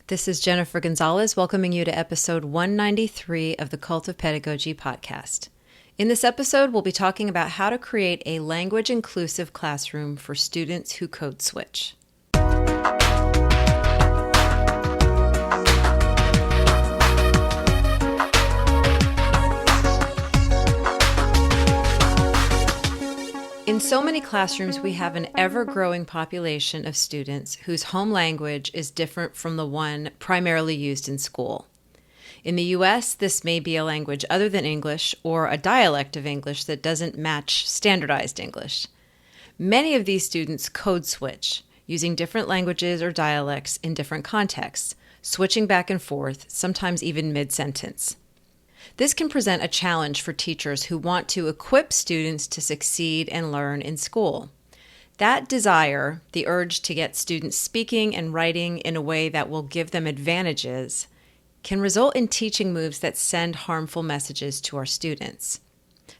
This is Jennifer Gonzalez welcoming you to episode 193 of the Cult of Pedagogy podcast. In this episode, we'll be talking about how to create a language-inclusive classroom for students who code switch. In so many classrooms, we have an ever-growing population of students whose home language is different from the one primarily used in school. In the U.S., this may be a language other than English or a dialect of English that doesn't match standardized English. Many of these students code switch, using different languages or dialects in different contexts, switching back and forth, sometimes even mid-sentence. This can present a challenge for teachers who want to equip students to succeed and learn in school. That desire, the urge to get students speaking and writing in a way that will give them advantages, can result in teaching moves that send harmful messages to our students.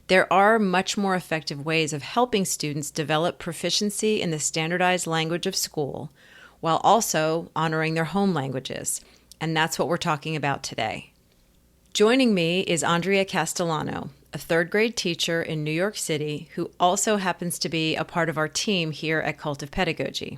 There are much more effective ways of helping students develop proficiency in the standardized language of school while also honoring their home languages, and that's what we're talking about today. Joining me is Andrea Castellano, a third grade teacher in New York City who also happens to be a part of our team here at Cult of Pedagogy.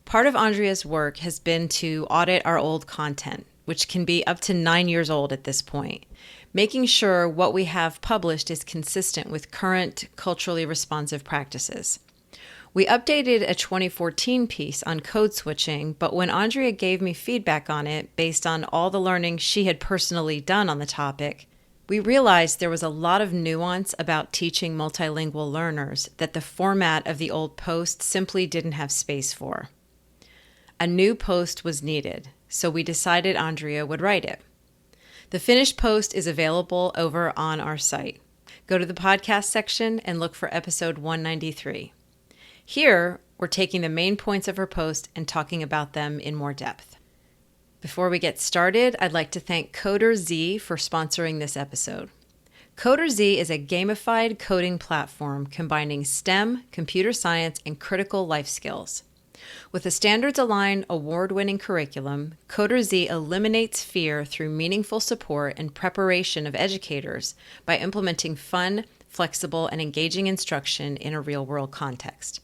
Part of Andrea's work has been to audit our old content, which can be up to 9 years old at this point, making sure what we have published is consistent with current culturally responsive practices. We updated a 2014 piece on code switching, but when Andrea gave me feedback on it based on all the learning she had personally done on the topic, we realized there was a lot of nuance about teaching multilingual learners that the format of the old post simply didn't have space for. A new post was needed, so we decided Andrea would write it. The finished post is available over on our site. Go to the podcast section and look for episode 193. Here, we're taking the main points of her post and talking about them in more depth. Before we get started, I'd like to thank Coder Z for sponsoring this episode. Coder Z is a gamified coding platform combining STEM, computer science, and critical life skills. With a standards-aligned, award-winning curriculum, Coder Z eliminates fear through meaningful support and preparation of educators by implementing fun, flexible, and engaging instruction in a real-world context.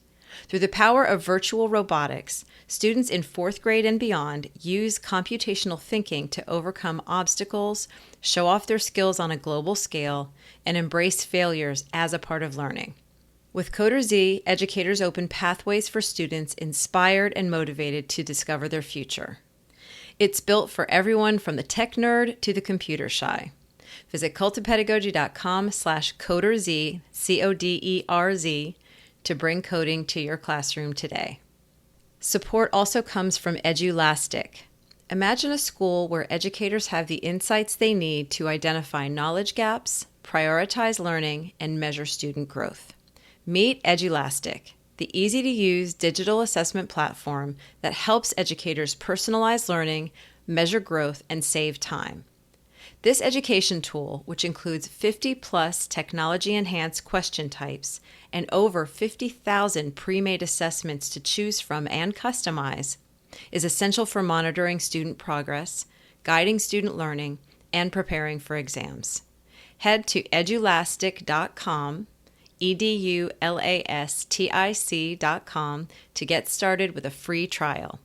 Through the power of virtual robotics, students in 4th grade and beyond use computational thinking to overcome obstacles, show off their skills on a global scale, and embrace failures as a part of learning. With Coder Z, educators open pathways for students inspired and motivated to discover their future. It's built for everyone from the tech nerd to the computer shy. Visit cultofpedagogy.com/coderz, CODERZ, to bring coding to your classroom today. Support also comes from Edulastic. Imagine a school where educators have the insights they need to identify knowledge gaps, prioritize learning, and measure student growth. Meet Edulastic, the easy-to-use digital assessment platform that helps educators personalize learning, measure growth, and save time. This education tool, which includes 50-plus technology-enhanced question types and over 50,000 pre-made assessments to choose from and customize, is essential for monitoring student progress, guiding student learning, and preparing for exams. Head to edulastic.com, edulastic.com, to get started with a free trial.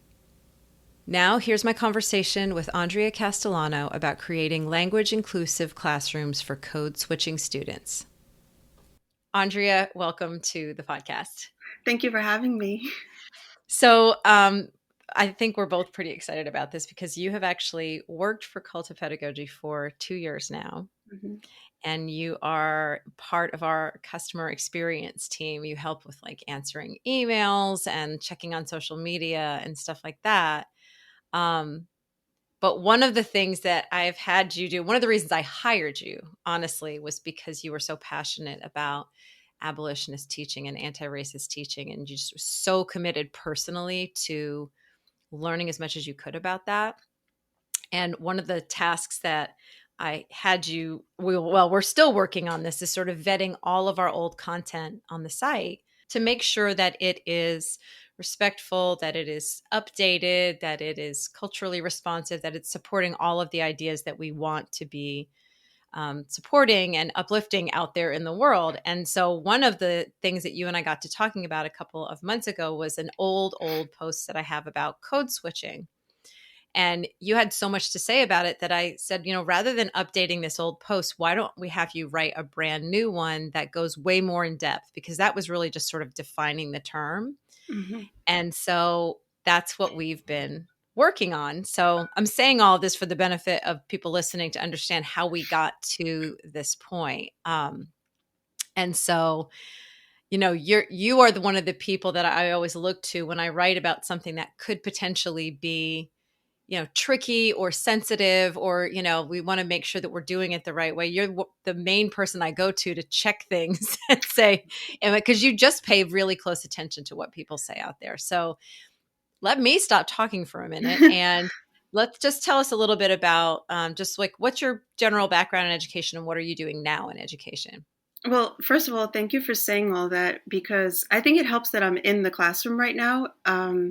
Now, here's my conversation with Andrea Castellano about creating language-inclusive classrooms for code-switching students. Andrea, welcome to the podcast. Thank you for having me. So, I think we're both pretty excited about this because you have actually worked for Cult of Pedagogy for 2 years now, and you are part of our customer experience team. You help with like answering emails and checking on social media and stuff like that. But one of the things that I've had you do, one of the reasons I hired you, honestly, was because you were so passionate about abolitionist teaching and anti-racist teaching. And you just were so committed personally to learning as much as you could about that. And one of the tasks that I had you, we're still working on this, is sort of vetting all of our old content on the site to make sure that it is respectful, that it is updated, that it is culturally responsive, that it's supporting all of the ideas that we want to be supporting and uplifting out there in the world. And so one of the things that you and I got to talking about a couple of months ago was an old post that I have about code switching. And you had so much to say about it that I said, rather than updating this old post, why don't we have you write a brand new one that goes way more in depth? Because that was really just sort of defining the term. Mm-hmm. And so that's what we've been working on. So I'm saying all this for the benefit of people listening to understand how we got to this point. And so, you are one of the people that I always look to when I write about something that could potentially be, tricky or sensitive, or, we want to make sure that we're doing it the right way. You're the main person I go to check things and say, because you just pay really close attention to what people say out there. So let me stop talking for a minute and let's just tell us a little bit about just like what's your general background in education and what are you doing now in education? Well, first of all, thank you for saying all that because I think it helps that I'm in the classroom right now. Mm-hmm.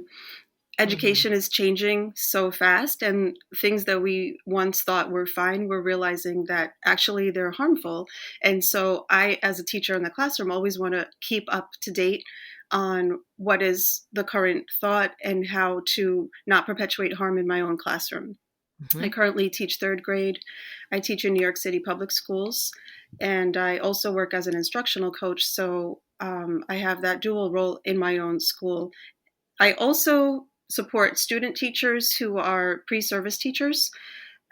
Education is changing so fast, and things that we once thought were fine, we're realizing that actually they're harmful. And so, I, as a teacher in the classroom, always want to keep up to date on what is the current thought and how to not perpetuate harm in my own classroom. I Mm-hmm. currently teach third grade. I teach in New York City public schools, and I also work as an instructional coach. So I have that dual role in my own school. I also support student teachers who are pre service teachers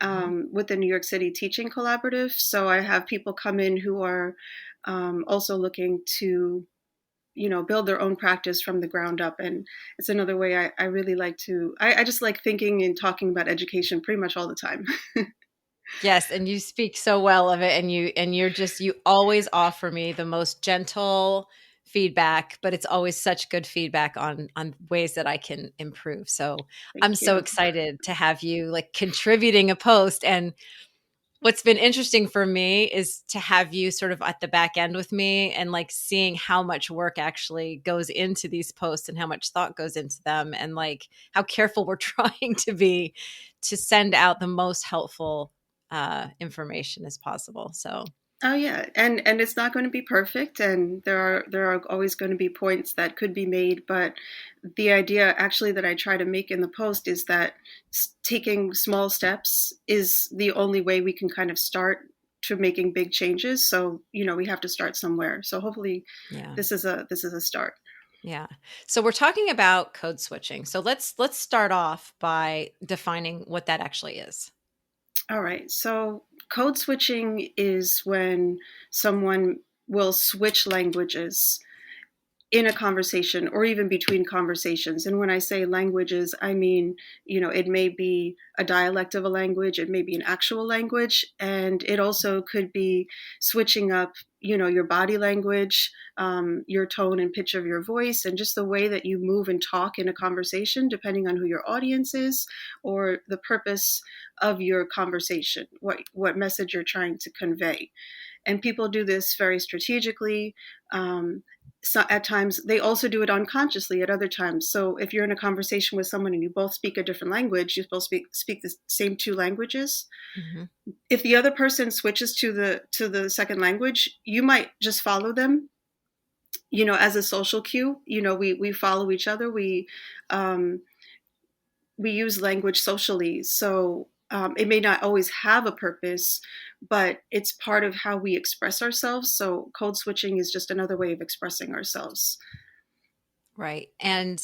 Mm-hmm. with the New York City Teaching Collaborative. So I have people come in who are also looking to build their own practice from the ground up, and it's another way I really like to I just like thinking and talking about education pretty much all the time. Yes, and you speak so well of it, and you always offer me the most gentle feedback, but it's always such good feedback on ways that I can improve. So I'm Thank so you. excited to have you like contributing a post. And what's been interesting for me is to have you sort of at the back end with me and like seeing how much work actually goes into these posts and how much thought goes into them and like how careful we're trying to be to send out the most helpful information as possible. So Oh yeah, and it's not going to be perfect, and there are always going to be points that could be made, but the idea actually that I try to make in the post is that taking small steps is the only way we can kind of start to making big changes. So we have to start somewhere. So hopefully, yeah. this is a start. Yeah. So we're talking about code switching. So let's start off by defining what that actually is. All right. So code switching is when someone will switch languages in a conversation or even between conversations. And when I say languages, I mean, it may be a dialect of a language, it may be an actual language, and it also could be switching up, your body language, your tone and pitch of your voice, and just the way that you move and talk in a conversation, depending on who your audience is or the purpose of your conversation, what message you're trying to convey. And people do this very strategically. So at times they also do it unconsciously at other times. So if you're in a conversation with someone and you both speak a different language, you both speak the same two languages. Hmm. If the other person switches to the second language, you might just follow them, as a social cue. We follow each other. Um, we use language socially. So it may not always have a purpose, but it's part of how we express ourselves. So code switching is just another way of expressing ourselves. Right. And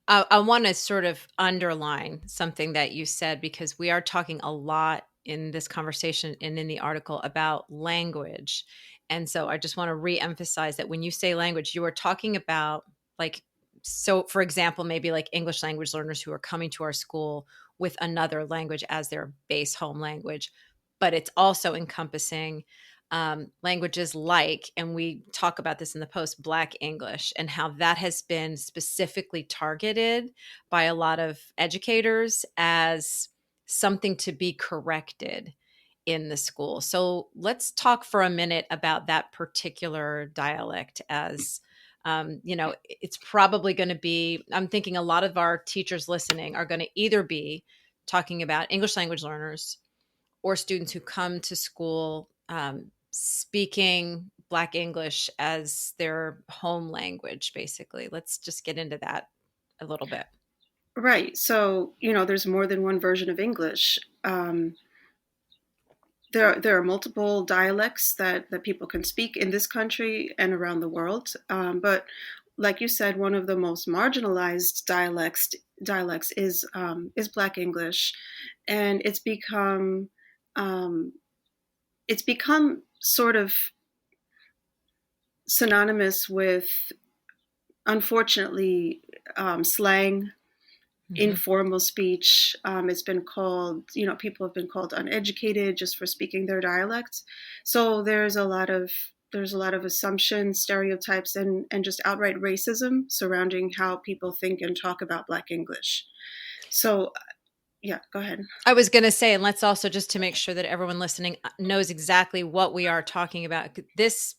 I want to sort of underline something that you said because we are talking a lot in this conversation and in the article about language. And so I just want to re-emphasize that when you say language, you are talking about like, so for example, maybe like English language learners who are coming to our school with another language as their base home language, but it's also encompassing languages like, and we talk about this in the post, Black English, and how that has been specifically targeted by a lot of educators as something to be corrected in the school. So let's talk for a minute about that particular dialect as It's probably going to be, I'm thinking a lot of our teachers listening are going to either be talking about English language learners or students who come to school speaking Black English as their home language, basically. Let's just get into that a little bit. Right. So, there's more than one version of English. There are multiple dialects that people can speak in this country and around the world. But like you said, one of the most marginalized dialects is Black English, and it's become sort of synonymous with, unfortunately, slang, informal speech. It's been called, people have been called uneducated just for speaking their dialect. So there's a lot of assumptions, stereotypes, and just outright racism surrounding how people think and talk about Black English. So yeah, go ahead. I was going to say, and let's also, just to make sure that everyone listening knows exactly what we are talking about. This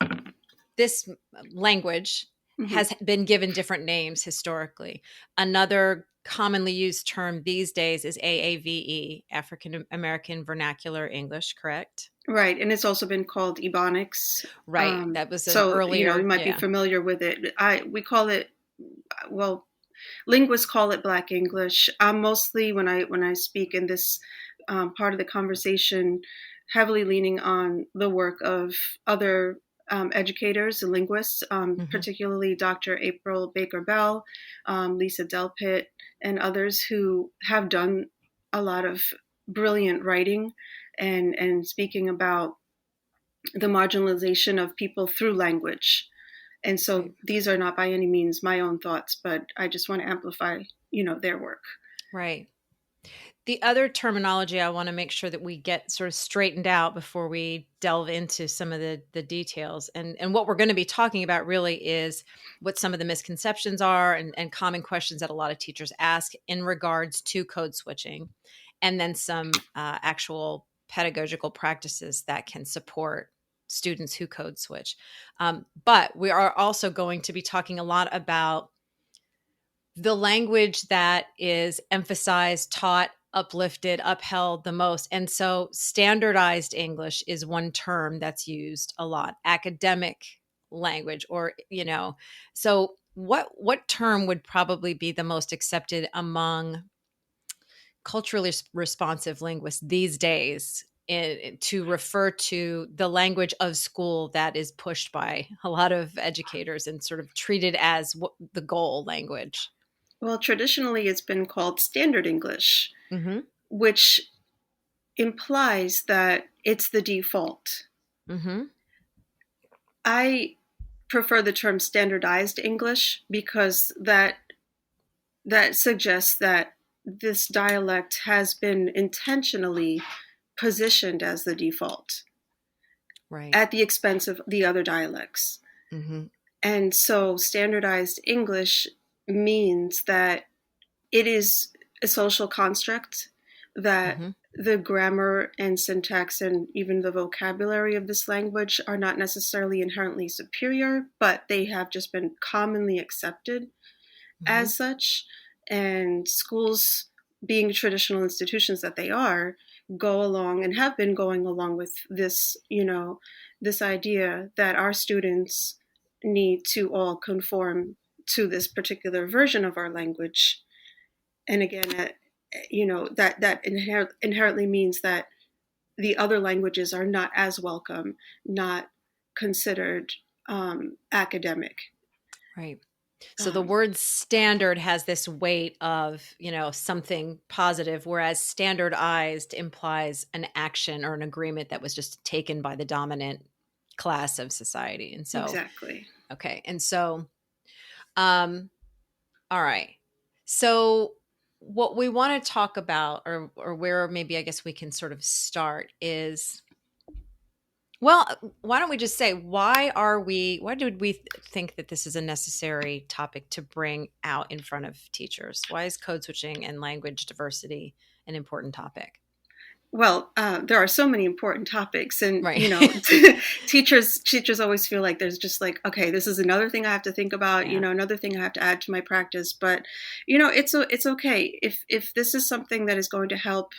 language has been given different names historically. Another commonly used term these days is AAVE, African American Vernacular English, correct? Right, and it's also been called Ebonics. Right, that was an earlier. You might be familiar with it. We call it, well, linguists call it Black English. I'm mostly, when I speak in this part of the conversation, heavily leaning on the work of other educators and linguists, particularly Dr. April Baker Bell, Lisa Delpit, and others who have done a lot of brilliant writing and speaking about the marginalization of people through language. And so these are not by any means my own thoughts, but I just want to amplify, their work. Right. The other terminology I want to make sure that we get sort of straightened out before we delve into some of the details. And what we're going to be talking about really is what some of the misconceptions are and common questions that a lot of teachers ask in regards to code switching, and then some actual pedagogical practices that can support students who code switch. But we are also going to be talking a lot about the language that is emphasized, taught, uplifted, upheld the most. And so standardized English is one term that's used a lot. Academic language, or, so what term would probably be the most accepted among culturally responsive linguists these days to refer to the language of school that is pushed by a lot of educators and sort of treated as the goal language? Well, traditionally it's been called Standard English, which implies that it's the default. I prefer the term standardized English because that suggests that this dialect has been intentionally positioned as the default, right, at the expense of the other dialects. And so standardized English means that it is a social construct, that the grammar and syntax and even the vocabulary of this language are not necessarily inherently superior, but they have just been commonly accepted as such. And schools, being traditional institutions that they are, go along and have been going along with this, this idea that our students need to all conform to this particular version of our language. And again, that inherently means that the other languages are not as welcome, not considered academic. Right. So the word standard has this weight of, something positive, whereas standardized implies an action or an agreement that was just taken by the dominant class of society. And so, exactly. Okay. And so, all right. So what we want to talk about, or where maybe I guess we can sort of start, is, well, why don't we just say, why did we think that this is a necessary topic to bring out in front of teachers? Why is code switching and language diversity an important topic? Well, there are so many important topics, and Right. teachers always feel like there's just like, okay, this is another thing I have to think about, Yeah. another thing I have to add to my practice. But it's okay if this is something that is going to help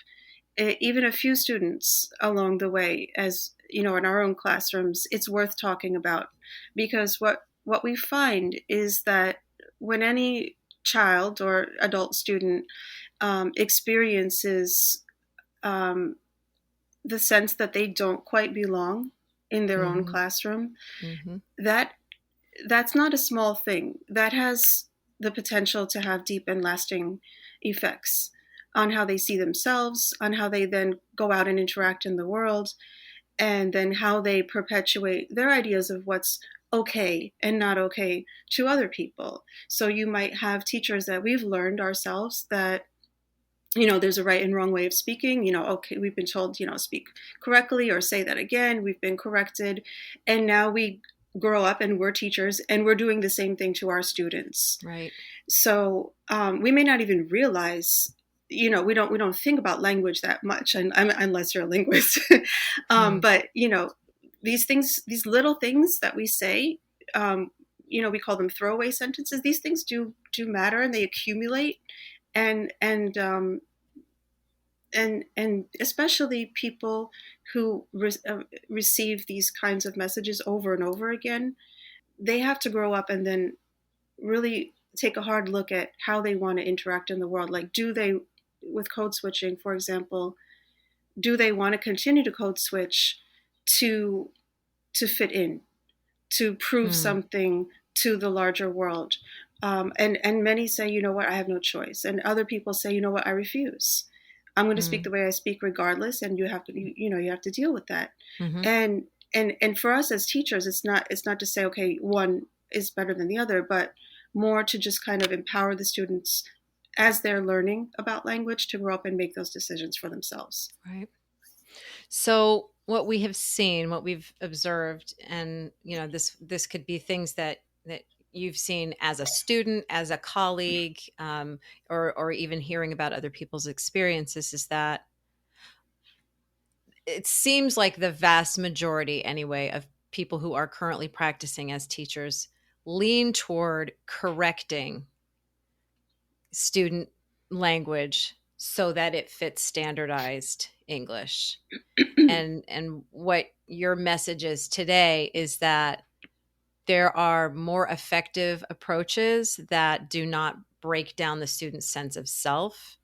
even a few students along the way, as in our own classrooms. It's worth talking about, because what we find is that when any child or adult student experiences um, the sense that they don't quite belong in their own Mm-hmm. classroom, Mm-hmm. that that's not a small thing. That has the potential to have deep and lasting effects on how they see themselves, on how they then go out and interact in the world, and then how they perpetuate their ideas of what's okay and not okay to other people. So you might have teachers that we've learned ourselves that there's a right and wrong way of speaking. Okay, we've been told, speak correctly or say that again. We've been corrected. And now we grow up and we're teachers and we're doing the same thing to our students. Right. So we may not even realize, we don't think about language that much, and unless you're a linguist. Mm. But, these things, these little things that we say, we call them throwaway sentences. These things do matter, and they accumulate, and and especially people who receive these kinds of messages over and over again, they have to grow up and then really take a hard look at how they want to interact in the world. Like, do they, with code switching, for example, do they want to continue to code switch to fit in, to prove Mm. something to the larger world? And many say, you know what, I have no choice. And other people say, you know what, I refuse. I'm going to speak Mm. the way I speak regardless, and you have to, you have to deal with that. Mm-hmm. And for us as teachers, it's not to say, okay, one is better than the other, but more to just kind of empower the students as they're learning about language to grow up and make those decisions for themselves. Right. So what we have seen, what we've observed, and this could be things that you've seen as a student, as a colleague, or even hearing about other people's experiences, is that it seems like the vast majority, anyway, of people who are currently practicing as teachers lean toward correcting student language so that it fits standardized English. And what your message is today is that there are more effective approaches that do not break down the student's sense of self,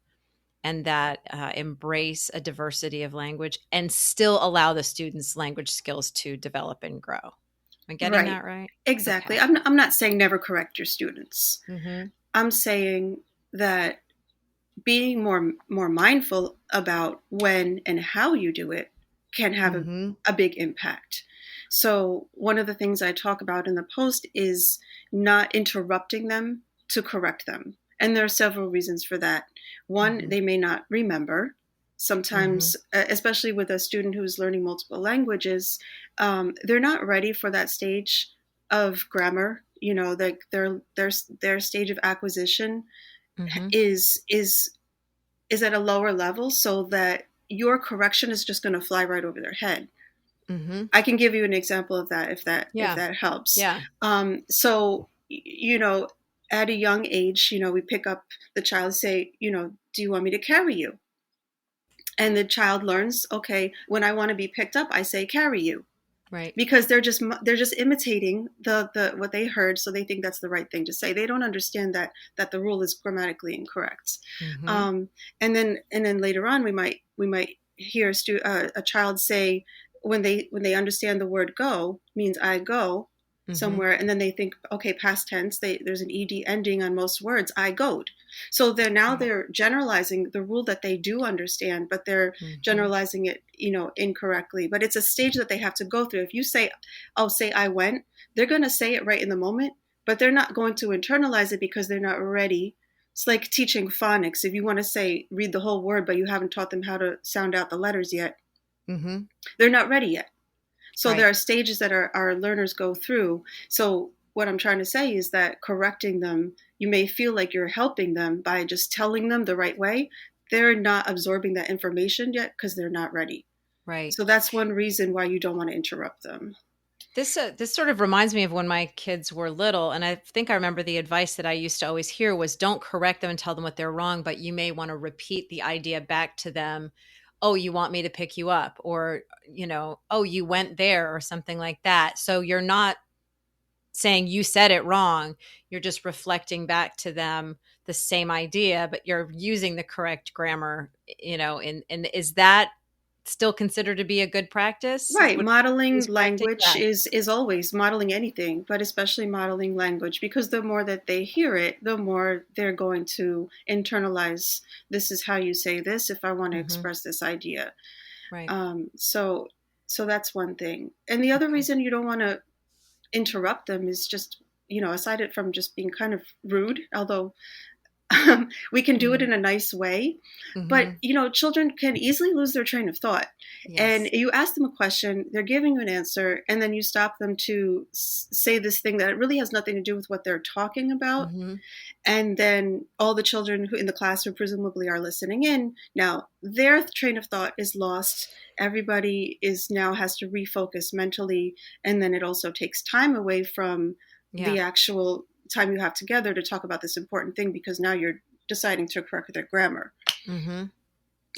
and that embrace a diversity of language and still allow the students' language skills to develop and grow. Am I getting Right. that right? Exactly. Okay. I'm not saying never correct your students. Mm-hmm. I'm saying that being more mindful about when and how you do it can have Mm-hmm. a big impact. So one of the things I talk about in the post is not interrupting them to correct them. And there are several reasons for that. One, Mm-hmm. they may not remember. Mm-hmm. Sometimes, especially with a student who's learning multiple languages, they're not ready for that stage of grammar. Like their stage of acquisition Mm-hmm. is at a lower level, so that your correction is just going to fly right over their head. Mm-hmm. I can give you an example of that if Yeah. that helps. Yeah. So at a young age, we pick up the child, say, do you want me to carry you? And the child learns, okay, when I want to be picked up, I say carry you, Right. because they're just imitating the what they heard, so they think that's the right thing to say. They don't understand that the rule is grammatically incorrect. Mm-hmm. um, and then later on, we might hear a child say, when they understand the word go means I go Mm-hmm. somewhere, and then they think, okay, past tense, there's an ed ending on most words, I goed. So Right. they're generalizing the rule that they do understand, but they're Mm-hmm. generalizing it, incorrectly. But it's a stage that they have to go through. If you say, "Oh, say I went," they're going to say it right in the moment, but they're not going to internalize it because they're not ready. It's like teaching phonics. If you want to say read the whole word, but you haven't taught them how to sound out the letters yet, Mm-hmm. they're not ready yet. So there Right. are stages that our learners go through. So what I'm trying to say is that correcting them, you may feel like you're helping them by just telling them the right way. they're not absorbing that information yet because they're not ready. Right. So that's one reason why you don't want to interrupt them. This sort of reminds me of when my kids were little, and I think I remember the advice that I used to always hear was don't correct them and tell them what they're wrong, but you may want to repeat the idea back to them. Oh, you want me to pick you up, or oh, you went there, or something like that. So you're not saying you said it wrong. You're just reflecting back to them the same idea, but you're using the correct grammar. And is that still considered to be a good practice? Right. What Modeling is correcting? language Yeah. is always modeling anything, but especially modeling language, because the more that they hear it, the more they're going to internalize, this is how you say this if I want to Hmm. express this idea. Right. So that's one thing. And the other Okay. reason you don't want to interrupt them is just, aside it from just being kind of rude, although we can do it Mhm. in a nice way. But, Mhm. children can easily lose their train of thought. And Yes. you ask them a question, they're giving you an answer, and then you stop them to say this thing that really has nothing to do with what they're talking about. Mhm. And then all the children who in the classroom presumably are listening in. Now their train of thought is lost. Everybody is now has to refocus mentally, and then it also takes time away from Yeah. the actual time you have together to talk about this important thing, because now you're deciding to correct their grammar. Mhm.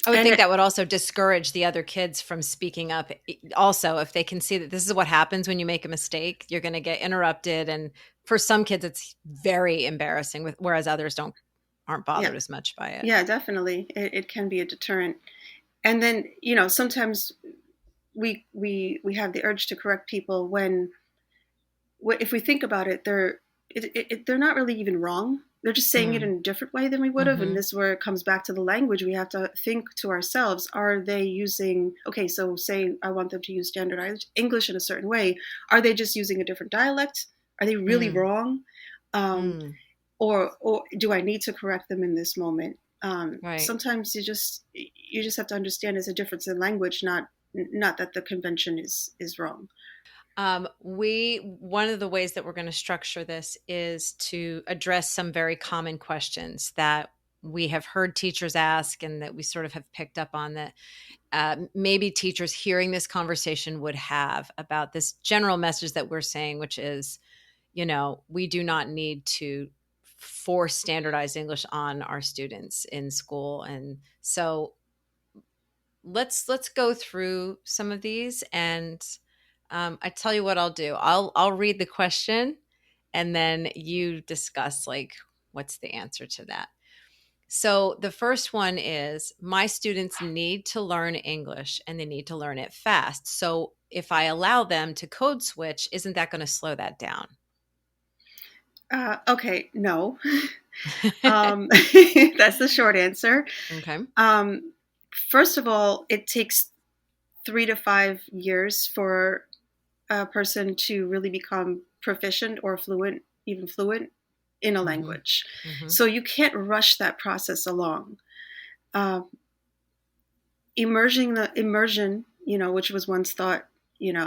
I would And think that would also discourage the other kids from speaking up. Also, if they can see that this is what happens when you make a mistake, you're going to get interrupted, and for some kids it's very embarrassing whereas others don't aren't yeah, bothered as much by it. yeah, definitely, it can be a deterrent. And then sometimes we have the urge to correct people when if we think about it, they're not really even wrong. They're just saying it Mm. in a different way than we would have. And Mhm. this is where it comes back to the language. We have to think to ourselves, are they using, okay, so say I want them to use standardized English in a certain way. Are they just using a different dialect? Are they really Mm. wrong? Um, Mm. or do I need to correct them in this moment? Right. Sometimes you just have to understand it's a difference in language, not that the convention is wrong. We One of the ways that we're going to structure this is to address some very common questions that we have heard teachers ask and that we sort of have picked up on that maybe teachers hearing this conversation would have about this general message that we're saying, which is, we do not need to force standardized English on our students in school. And so let's go through some of these, and I tell you what I'll do. I'll read the question, and then you discuss like what's the answer to that. So the first one is my students need to learn English and they need to learn it fast. So if I allow them to code switch, isn't that going to slow that down? Okay, no. That's the short answer. Okay. Um, First of all, it takes 3 to 5 years for a person to really become proficient or fluent, even fluent in a Hmm. language. Hmm. So you can't rush that process along. Uh, immersion, which was once thought,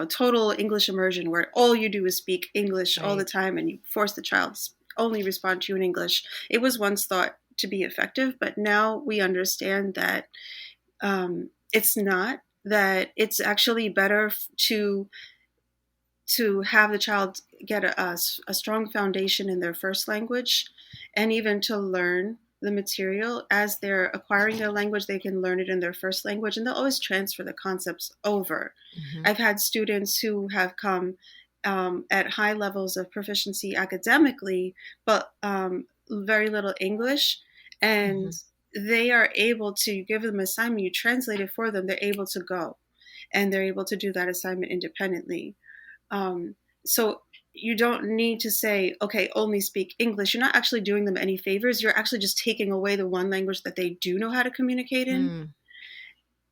total English immersion, where all you do is speak English all the Right. time and you force the child to only respond to you in English. It was once thought to be effective, but now we understand that it's not. That it's actually better to have the child get a strong foundation in their first language, and even to learn the material as they're acquiring their language. They can learn it in their first language, and they'll always transfer the concepts over. Hmm. I've had students who have come at high levels of proficiency academically, but very little English, and Hmm. they are able to give them an assignment. You translate it for them, they're able to go, and they're able to do that assignment independently. So you don't need to say, okay, only speak English. You're not actually doing them any favors. You're actually just taking away the one language that they do know how to communicate in, Mm.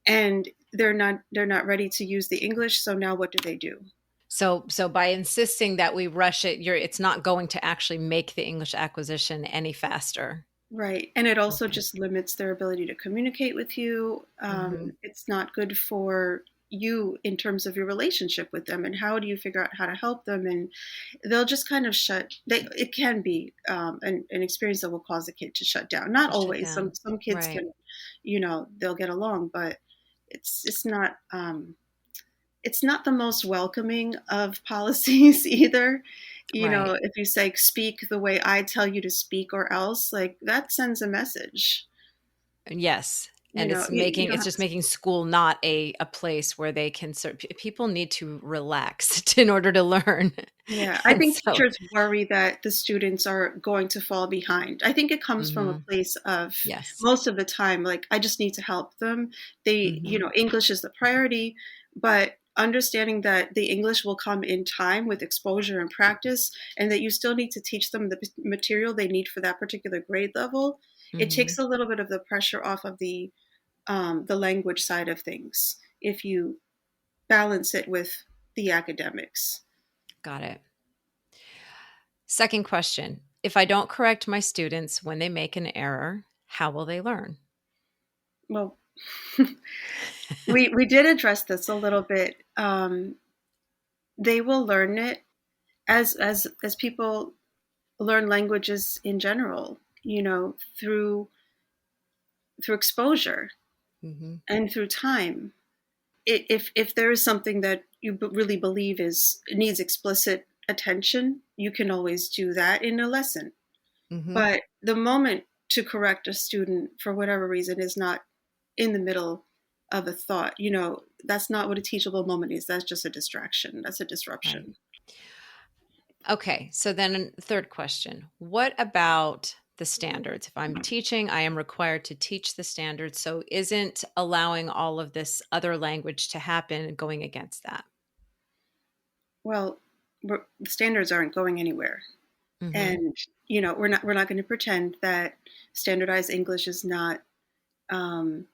and they're not ready to use the English. So now what do they do? So by insisting that we rush it, it's not going to actually make the English acquisition any faster. Right. And it also Okay. just limits their ability to communicate with you. Hmm. It's not good for you in terms of your relationship with them, and how do you figure out how to help them. And they'll just kind of it can be an experience that will cause a kid to shut down. Not To shut always. down. Some kids Right. can they'll get along. But it's not it's not the most welcoming of policies either. Right. If you say speak the way I tell you to speak, or else, like, that sends a message. Yes. And You don't it's have just to. making school not a place where they can people need to relax in order to learn. Yeah, I And think so, teachers worry that the students are going to fall behind. I think it comes from a mhm, place of, yes. most of the time, like, I just need to help them. Mhm, English is the priority, but understanding that the English will come in time with exposure and practice, and that you still need to teach them the material they need for that particular grade level. It takes mhm. a little bit of the pressure off of the language side of things if you balance it with the academics. Got it. Second question. If I don't correct my students when they make an error, how will they learn? Well, we did address this a little bit. They will learn it as people learn languages in general, through exposure Mhm, and through time. If there is something that you really believe is needs explicit attention, you can always do that in a lesson. mhm. But the moment to correct a student for whatever reason is not in the middle of a thought. That's not what a teachable moment is. That's just a distraction. That's a Right. disruption. Okay, so then third question. What about the standards? If I'm teaching, I am required to teach the standards. So isn't allowing all of this other language to happen going against that? Well, the standards aren't going anywhere, Mhm. and we're not going to pretend that standardized English is um,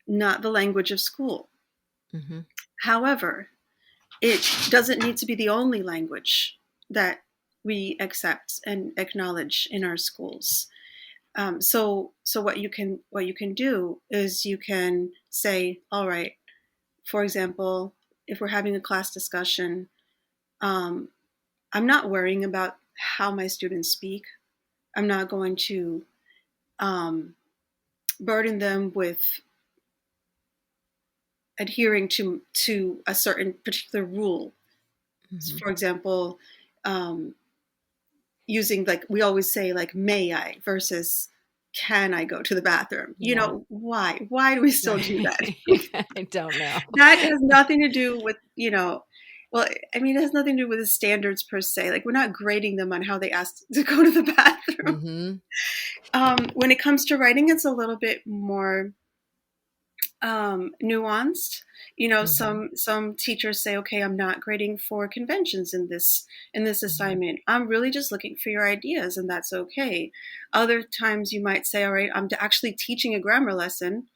not the language of school. Mhm. However, it doesn't need to be the only language that we accept and acknowledge in our schools. So what you can do is you can say, all right, for example, if we're having a class discussion, um, I'm not worrying about how my students speak. I'm not going to um, burden them with adhering to a certain particular rule. Mhm. For example, um, using, like, we always say, like, may I versus can I go to the bathroom? Yeah. Why do we still do that? I don't know. That has nothing to do with, well, I mean, it has nothing to do with the standards per se. Like, we're not grading them on how they asked to go to the bathroom. Mhm. When it comes to writing, it's a little bit more nuanced. Mhm. Some teachers say, okay, I'm not grading for conventions in this Mhm. assignment. I'm really just looking for your ideas, and that's okay. Other times you might say, all right, I'm actually teaching a grammar lesson.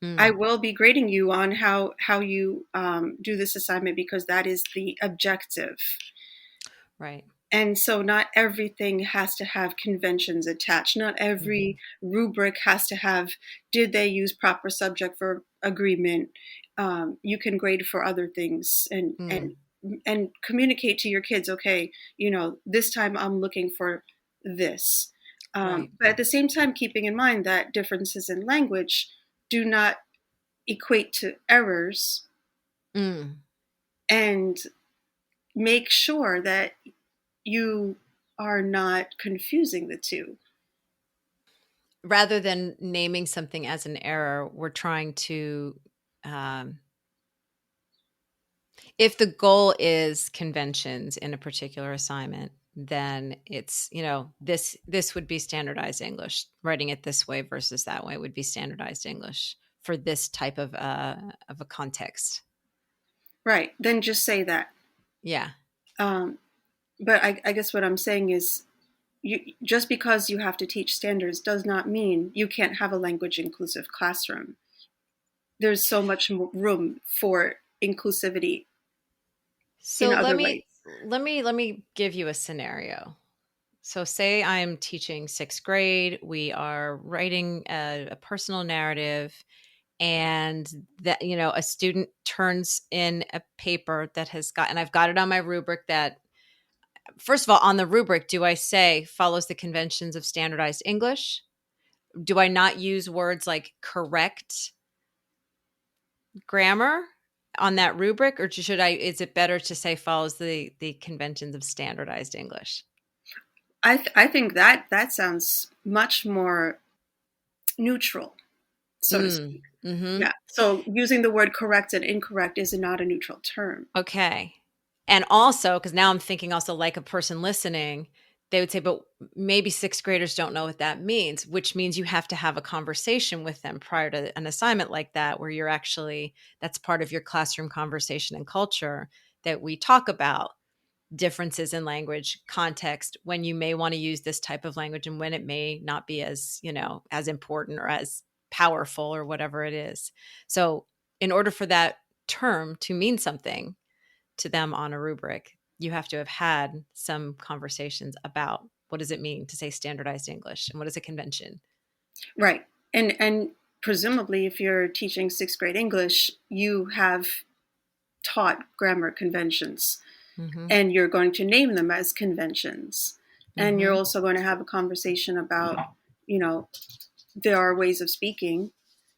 I Mm. will be grading you on how you do this assignment, because that is the objective. Right. And so not everything has to have conventions attached. Not every Mhm. rubric has to have, did they use proper subject verb agreement? You can grade for other things, and and Mm. and communicate to your kids, okay, this time I'm looking for this. Right. But at the same time, keeping in mind that differences in language do not equate to errors, Mm. and make sure that you are not confusing the two. Rather than naming something as an error, we're trying to um, if the goal is conventions in a particular assignment, then it's, this would be standardized English. Writing it this way versus that way would be standardized English for this type of a context. Right. Then just say that. Yeah. Um, but I guess what I'm saying is, just because you have to teach standards does not mean you can't have a language inclusive classroom. There's so much room for inclusivity in So other ways. let me give you a scenario. So say I'm teaching 6th grade, we are writing a personal narrative, and that, a student turns in a paper that has got, and I've got it on my rubric that, first of all, on the rubric, do I say follows the conventions of standardized English, do I not use words like correct grammar on that rubric, or should I, is it better to say follows the conventions of standardized English? I think that sounds much more neutral, so to Mm. speak. Mm-hmm. Yeah. So using the word correct and incorrect is not a neutral term. Okay. And also, because now I'm thinking also like a person listening, they would say, but maybe sixth graders don't know what that means, which means you have to have a conversation with them prior to an assignment like that, where you're actually, that's part of your classroom conversation and culture, that we talk about differences in language context, when you may want to use this type of language and when it may not be as, as important or as powerful or whatever it is. So in order for that term to mean something to them on a rubric, you have to have had some conversations about what does it mean to say standardized English and what is a convention. Right. And presumably if you're teaching sixth grade English, you have taught grammar conventions Mm-hmm. and you're going to name them as conventions. And you're Mm-hmm. also going to have a conversation about, you know, there are ways of speaking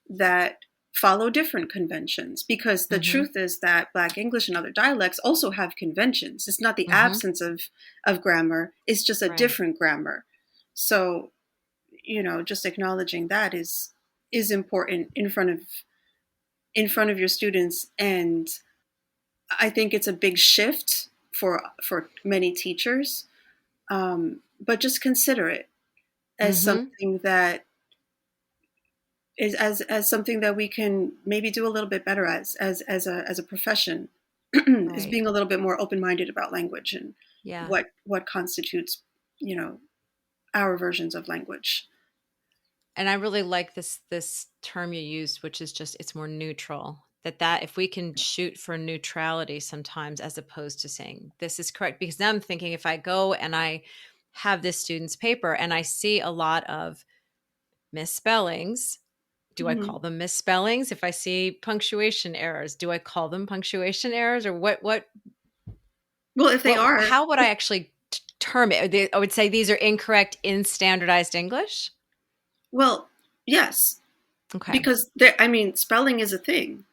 that follow different conventions, because the Mm-hmm. truth is that Black English and other dialects also have conventions. It's not the Mm-hmm. absence of grammar, it's just a Right. different grammar. So, just acknowledging that is important in front of your students. And I think it's a big shift for many teachers. But just consider it as Mm-hmm. something that is as something that we can maybe do a little bit better as a profession, is Right. being a little bit more open-minded about language and Yeah. what constitutes, you know our versions of language. And I really like this term you used, which is just, it's more neutral. That if we can shoot for neutrality sometimes, as opposed to saying this is correct, because now I'm thinking, if I go and I have this student's paper and I see a lot of misspellings, do I Mhm. call them misspellings? If I see punctuation errors, do I call them punctuation errors? Or Well, if they are, how would I actually term it? I would say these are incorrect in standardized English. well, yes, Okay. because I mean, spelling is a thing.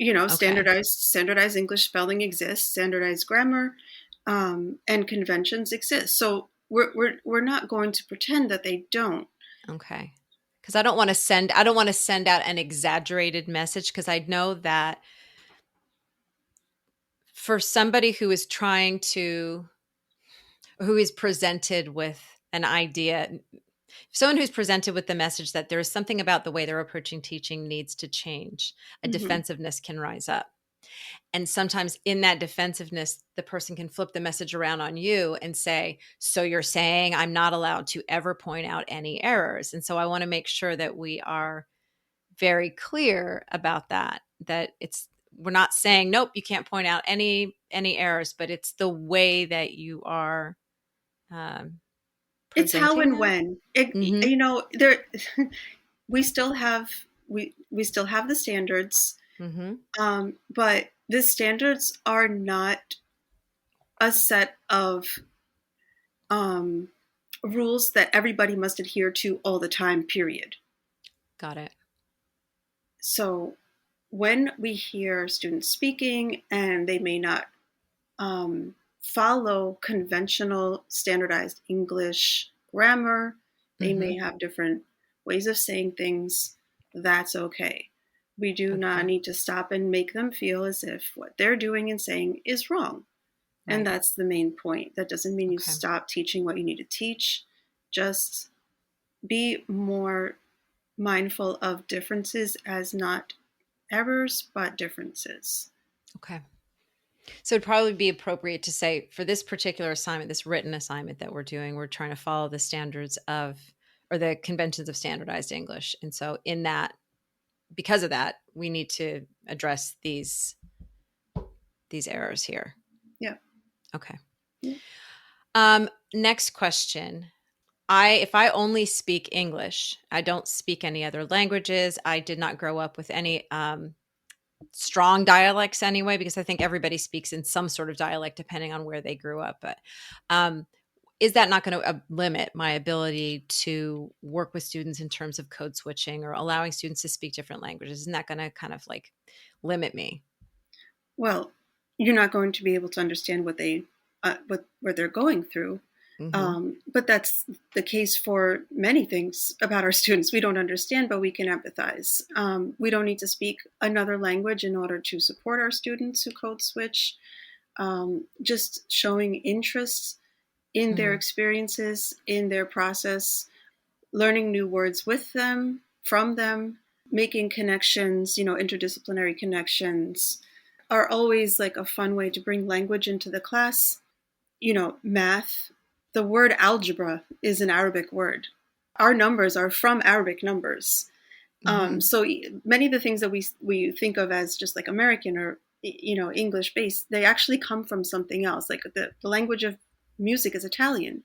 Okay. Standardized English spelling exists, standardized grammar, and conventions exist. So we're not going to pretend that they don't. Okay. Because I don't want to send out an exaggerated message, because I know that for somebody who is presented with an idea, someone who's presented with the message that there is something about the way they're approaching teaching needs to change, a Hmm. defensiveness can rise up. And sometimes in that defensiveness, the person can flip the message around on you and say, so you're saying I'm not allowed to ever point out any errors. And so I want to make sure that we are very clear about that we're not saying, nope, you can't point out any errors, but it's the way that you are um, It's how presenting and them. when Mm-hmm. there we still have the standards, Mm-hmm. but the standards are not a set of um, rules that everybody must adhere to all the time, period. Got it. So when we hear students speaking and they may not follow conventional standardized English grammar, they Mm-hmm. may have different ways of saying things, that's okay. We do not Okay. need to stop and make them feel as if what they're doing and saying is wrong. And Right. that's the main point. That doesn't mean you Okay. stop teaching what you need to teach. Just be more mindful of differences as not errors, but differences. Okay. So it'd probably be appropriate to say, for this particular assignment, this written assignment that we're doing, we're trying to follow the standards of, or the conventions of standardized English. And so in that, because of that, we need to address these errors here. Yeah. Okay. Yeah. Next question. If I only speak English, I don't speak any other languages. I did not grow up with any strong dialects anyway, because I think everybody speaks in some sort of dialect depending on where they grew up. But is that not going to limit my ability to work with students in terms of code switching or allowing students to speak different languages? Isn't that going to kind of like limit me? Well, you're not going to be able to understand what they're going through. Mm-hmm. But that's the case for many things about our students. We don't understand, but we can empathize. We don't need to speak another language in order to support our students who code switch. Just showing interest in their Mm-hmm. experiences, in their process, learning new words with them, from them, making connections, interdisciplinary connections are always like a fun way to bring language into the class. Math, the word algebra is an Arabic word. Our numbers are from Arabic numbers. Mm-hmm. So many of the things that we think of as just like American or English based, they actually come from something else. Like the language of music is Italian.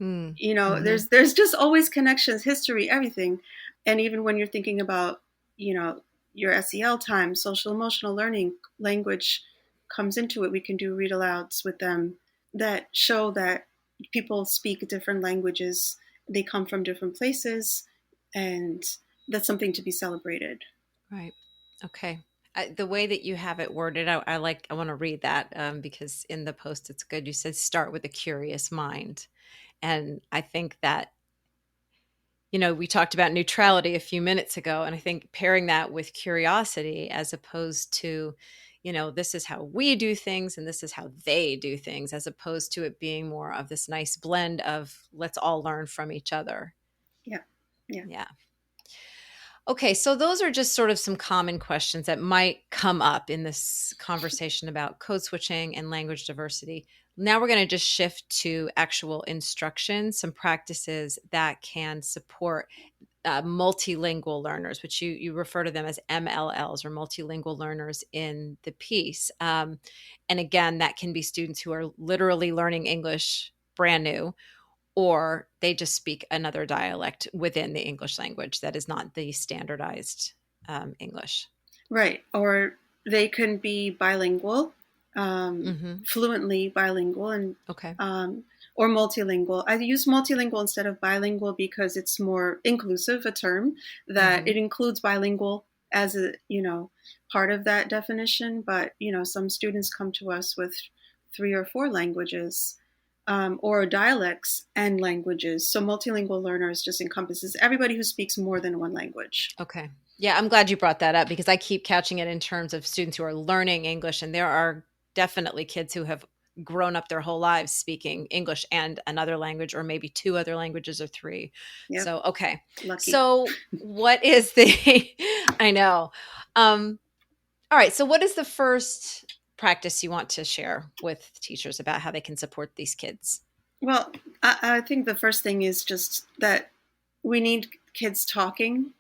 Mm-hmm. There's just always connections, history, everything. And even when you're thinking about you know your SEL time, social emotional learning, language comes into it. We can do read alouds with them that show that people speak different languages, they come from different places, and that's something to be celebrated. Right. Okay. The way that you have it worded, I want to read that because in the post it's good. You said start with a curious mind. And I think that, we talked about neutrality a few minutes ago, and I think pairing that with curiosity as opposed to, this is how we do things and this is how they do things, as opposed to it being more of this nice blend of let's all learn from each other. Yeah, yeah. Yeah. Okay, so those are just sort of some common questions that might come up in this conversation about code switching and language diversity. Now we're going to just shift to actual instruction, some practices that can support multilingual learners, which you refer to them as MLLs or multilingual learners in the piece. And again, that can be students who are literally learning English brand new, or they just speak another dialect within the English language that is not the standardized English. Right. Or they can be bilingual, Mm-hmm. fluently bilingual, and Okay. or multilingual. I use multilingual instead of bilingual because it's more inclusive, a term that Mm-hmm. it includes bilingual as a part of that definition. But some students come to us with 3 or 4 languages. Or dialects and languages. So multilingual learners just encompasses everybody who speaks more than one language. Okay. Yeah, I'm glad you brought that up because I keep catching it in terms of students who are learning English. And there are definitely kids who have grown up their whole lives speaking English and another language, or maybe 2 other languages or 3. Yep, So, okay. lucky. So, what is the, I know. All right. So, what is the first practice you want to share with teachers about how they can support these kids? Well, I think the first thing is just that we need kids talking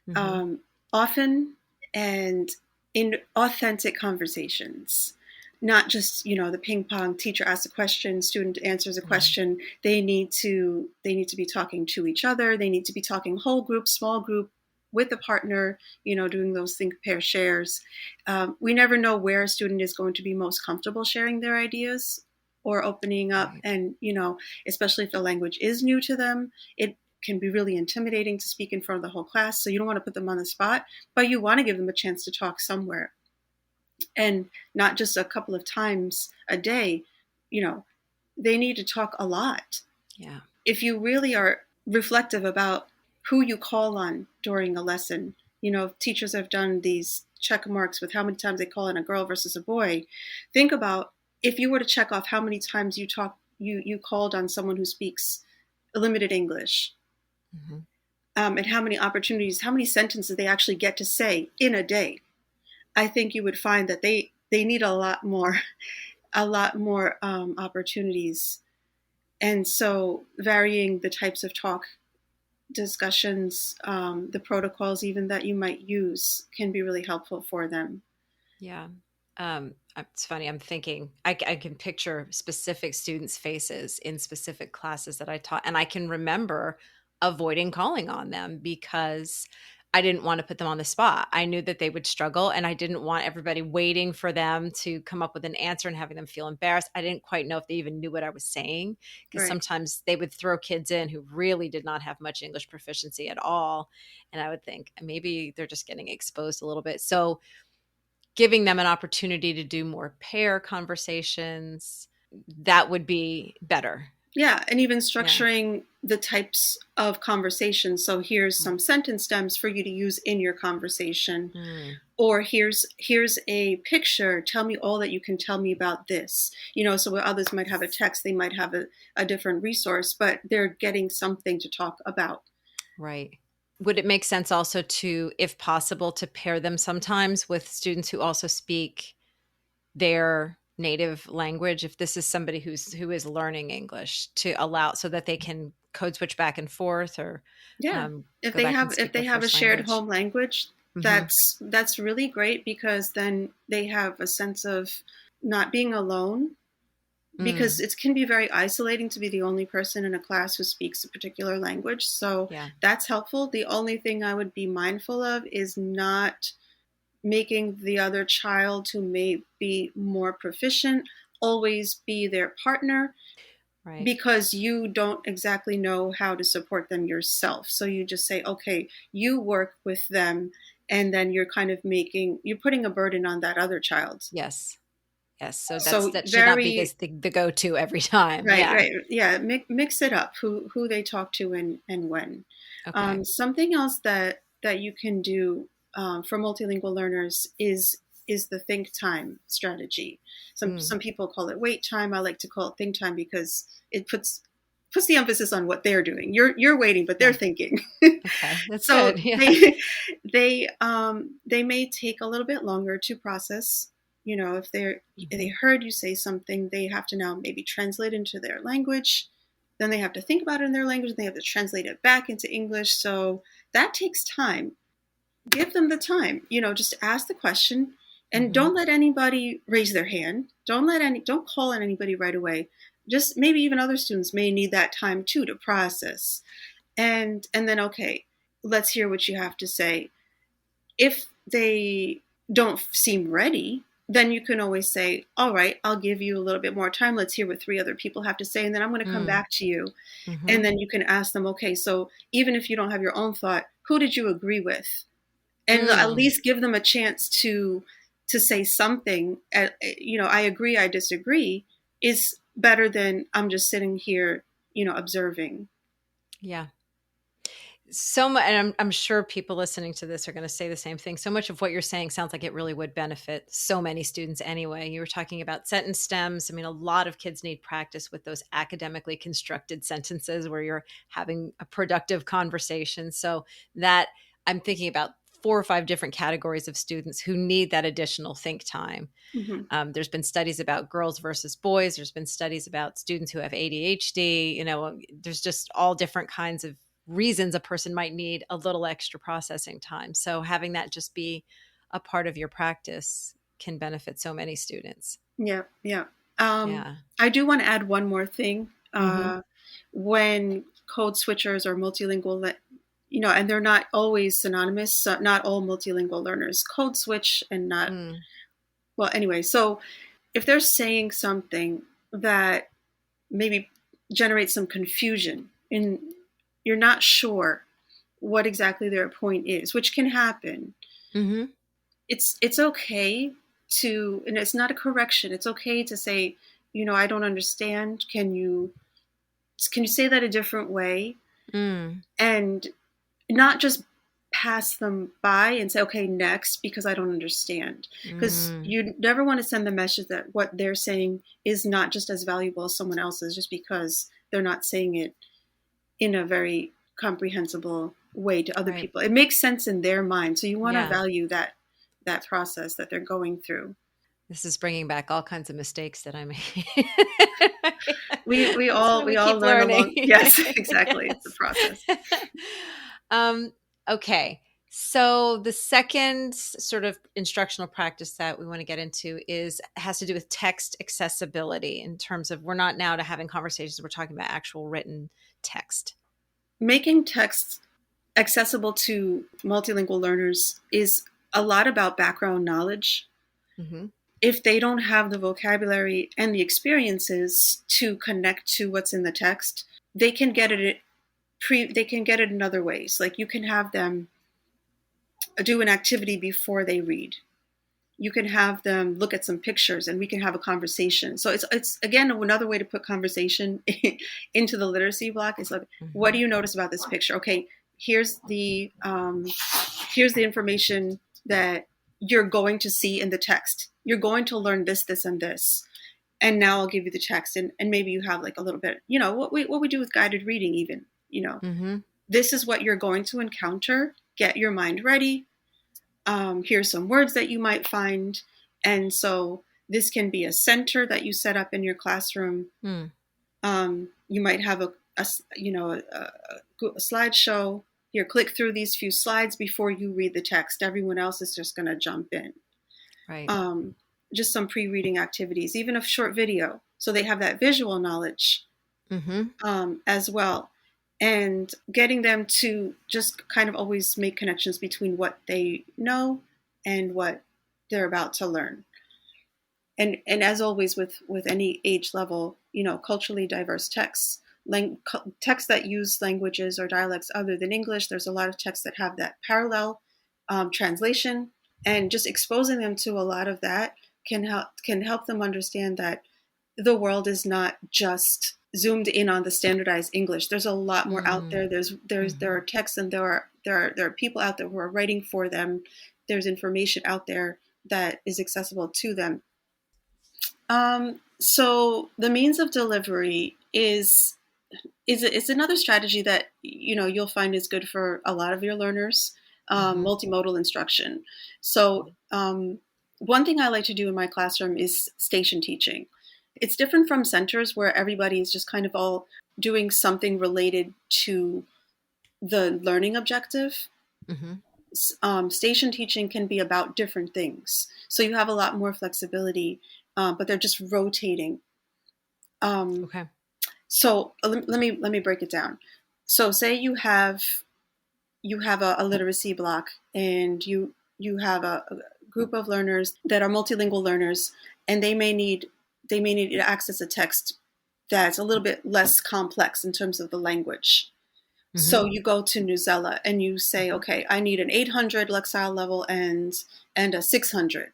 Mm-hmm. um, often and in authentic conversations, not just the ping pong. Teacher asks a question, student answers a Mm-hmm. question. They need to be talking to each other. They need to be talking whole group, small group, with a partner. Doing those think, pair, shares. We never know where a student is going to be most comfortable sharing their ideas or opening up, Right. and especially if the language is new to them, it can be really intimidating to speak in front of the whole class. So you don't want to put them on the spot, but you want to give them a chance to talk somewhere, and not just a couple of times a day. You know, they need to talk a lot. Yeah. If you really are reflective about who you call on during a lesson, teachers have done these check marks with how many times they call on a girl versus a boy. Think about if you were to check off how many times you called on someone who speaks limited English, Mm-hmm. and how many opportunities, how many sentences they actually get to say in a day. I think you would find that they need a lot more, a lot more opportunities. And so varying the types of talk discussions, the protocols even that you might use can be really helpful for them. Yeah. It's funny. I'm thinking I can picture specific students' faces in specific classes that I taught, and I can remember avoiding calling on them because I didn't want to put them on the spot. I knew that they would struggle, and I didn't want everybody waiting for them to come up with an answer and having them feel embarrassed. I didn't quite know if they even knew what I was saying, because Right. sometimes they would throw kids in who really did not have much English proficiency at all. And I would think maybe they're just getting exposed a little bit. So giving them an opportunity to do more pair conversations, that would be better. Yeah, and even Yeah. structuring the types of conversations. So here's some sentence stems for you to use in your conversation. Mm, Or here's a picture. Tell me all that you can tell me about this. So where others might have a text, they might have a different resource, but they're getting something to talk about. right. Would it make sense also to, if possible, to pair them sometimes with students who also speak their native language, if this is somebody who is learning English, to allow so that they can code switch back and forth, or Yeah. If go they back and have if speak they their have a first shared language. home language, Hmm. that's really great, because then they have a sense of not being alone, because Mm, it can be very isolating to be the only person in a class who speaks a particular language. So yeah. that's helpful. The only thing I would be mindful of is not making the other child who may be more proficient always be their partner, Right. because you don't exactly know how to support them yourself. So you just say, okay, you work with them, and then you're putting a burden on that other child. Yes. Yes. So So that should not be very the go-to every time. right, Yeah. right, yeah. Mix it up. Who they talk to, and when. Okay. Something else that you can do for multilingual learners is the think time strategy. Mm, Some people call it wait time. I like to call it think time, because it puts the emphasis on what they're doing. You're waiting, but they're yeah. thinking. Okay. That's So good. Yeah. they may take a little bit longer to process. If they Hmm. heard you say something, they have to now maybe translate into their language. Then they have to think about it in their language. They have to translate it back into English. So that takes time. Give them the time. Just ask the question, and Hmm. don't let anybody raise their hand. Don't call on anybody right away. Just maybe even other students may need that time too to process. And then, okay, let's hear what you have to say. If they don't seem ready, then you can always say, all right, I'll give you a little bit more time. Let's hear what three other people have to say, and then I'm going to come Mm, back to you. hmm. And then you can ask them, okay, so even if you don't have your own thought, who did you agree with? And at Mm, least give them a chance to say something. I agree, I disagree, is better than I'm just sitting here, observing. yeah. So much, and I'm sure people listening to this are going to say the same thing. So much of what you're saying sounds like it really would benefit so many students anyway. You were talking about sentence stems. I mean, a lot of kids need practice with those academically constructed sentences where you're having a productive conversation. So that I'm thinking about 4 or 5 different categories of students who need that additional think time. Hmm. There's been studies about girls versus boys. There's been studies about students who have ADHD. There's just all different kinds of reasons a person might need a little extra processing time. So having that just be a part of your practice can benefit so many students. Yeah, yeah. Um, Yeah. I do want to add one more thing. Mm-hmm. When code switchers are multilingual, and they're not always synonymous. So not all multilingual learners code switch, and not Mm, well. Anyway, so if they're saying something that maybe generates some confusion, and you're not sure what exactly their point is, which can happen, mm-hmm. it's okay to, and it's not a correction. It's okay to say, I don't understand. Can you say that a different way? Mm, And not just pass them by and say, okay, next, because I don't understand. Because mm, you never want to send the message that what they're saying is not just as valuable as someone else's, just because they're not saying it in a very comprehensible way to other right. people. It makes sense in their mind. So you want to Yeah. value that process that they're going through. This is bringing back all kinds of mistakes that I made. We That's all why we we all keep learn learning. along. Yes, exactly. It's a Yes. process. um, okay. So the second sort of instructional practice that we want to get into has to do with text accessibility, in terms of we're not now to having conversations, we're talking about actual written text. Making text accessible to multilingual learners is a lot about background knowledge. Mm-hmm. If they don't have the vocabulary and the experiences to connect to what's in the text, they can get it they can get it in other ways. Like you can have them do an activity before they read. You can have them look at some pictures and we can have a conversation. So it's again another way to put conversation into the literacy block. Is like, what do you notice about this picture? Okay, here's the information that you're going to see in the text. You're going to learn this, this, and this. And now I'll give you the text, and maybe you have like a little bit, what we do with guided reading, even, Mm-hmm. this is what you're going to encounter. Get your mind ready. Here's some words that you might find. And so this can be a center that you set up in your classroom. Mm. You might have a slideshow. Here, click through these few slides before you read the text. Everyone else is just going to jump in. Right. Just some pre-reading activities, even a short video. So they have that visual knowledge as well. And getting them to just kind of always make connections between what they know and what they're about to learn. And as always with any age level, culturally diverse texts, texts that use languages or dialects other than English, there's a lot of texts that have that parallel translation, and just exposing them to a lot of that can help them understand that the world is not just zoomed in on the standardized English. There's a lot more out there. There are texts, and there are people out there who are writing for them. There's information out there that is accessible to them. So the means of delivery is another strategy that you'll find is good for a lot of your learners. Multimodal instruction. So one thing I like to do in my classroom is station teaching. It's different from centers where everybody is just kind of all doing something related to the learning objective. Station teaching can be about different things. So you have a lot more flexibility, but they're just rotating. Okay. So let me break it down. So say you have a literacy block, and you have a group of learners that are multilingual learners, and they may need to access a text that's a little bit less complex in terms of the language. So you go to Newsela and you say, okay, I need an 800 Lexile level and a 600.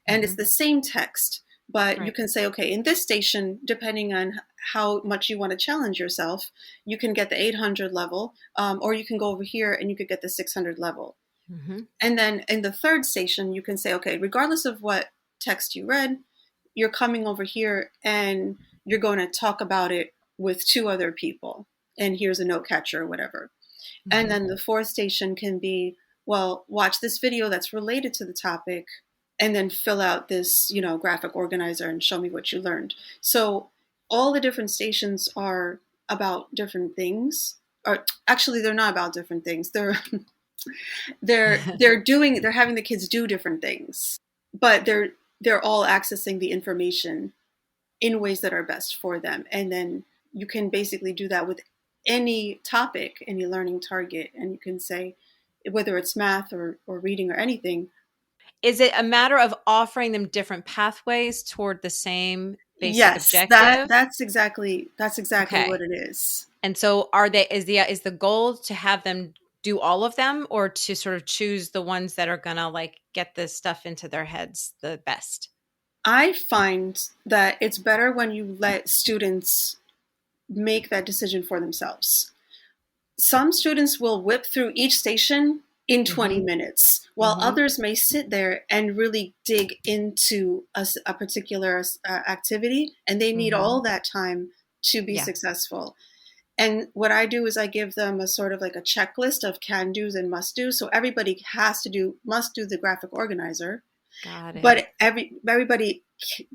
And it's the same text, but you can say, okay, in this station, depending on how much you want to challenge yourself, you can get the 800 level, or you can go over here and you could get the 600 level. And then in the third station, you can say, okay, regardless of what text you read, you're coming over here and you're going to talk about it with 2 other people. And here's a note catcher or whatever. And then the fourth station can be, well, watch this video that's related to the topic, and then fill out this, graphic organizer and show me what you learned. So all the different stations are about different things. Or actually, they're not about different things. They're having the kids do different things, but they're all accessing the information in ways that are best for them. And then you can basically do that with any topic, any learning target, and you can say, whether it's math or reading or anything. Is it a matter of offering them different pathways toward the same basic Yes, objective? that's exactly Okay. what it is. And so is the goal to have them do all of them, or to sort of choose the ones that are going to like get this stuff into their heads the best? I find that it's better when you let students make that decision for themselves. Some students will whip through each station in 20 minutes, while others may sit there and really dig into a particular activity, and they need all that time to be successful. And what I do is I give them a sort of like a checklist of can-dos and must-dos. So everybody must do the graphic organizer. Got it. But everybody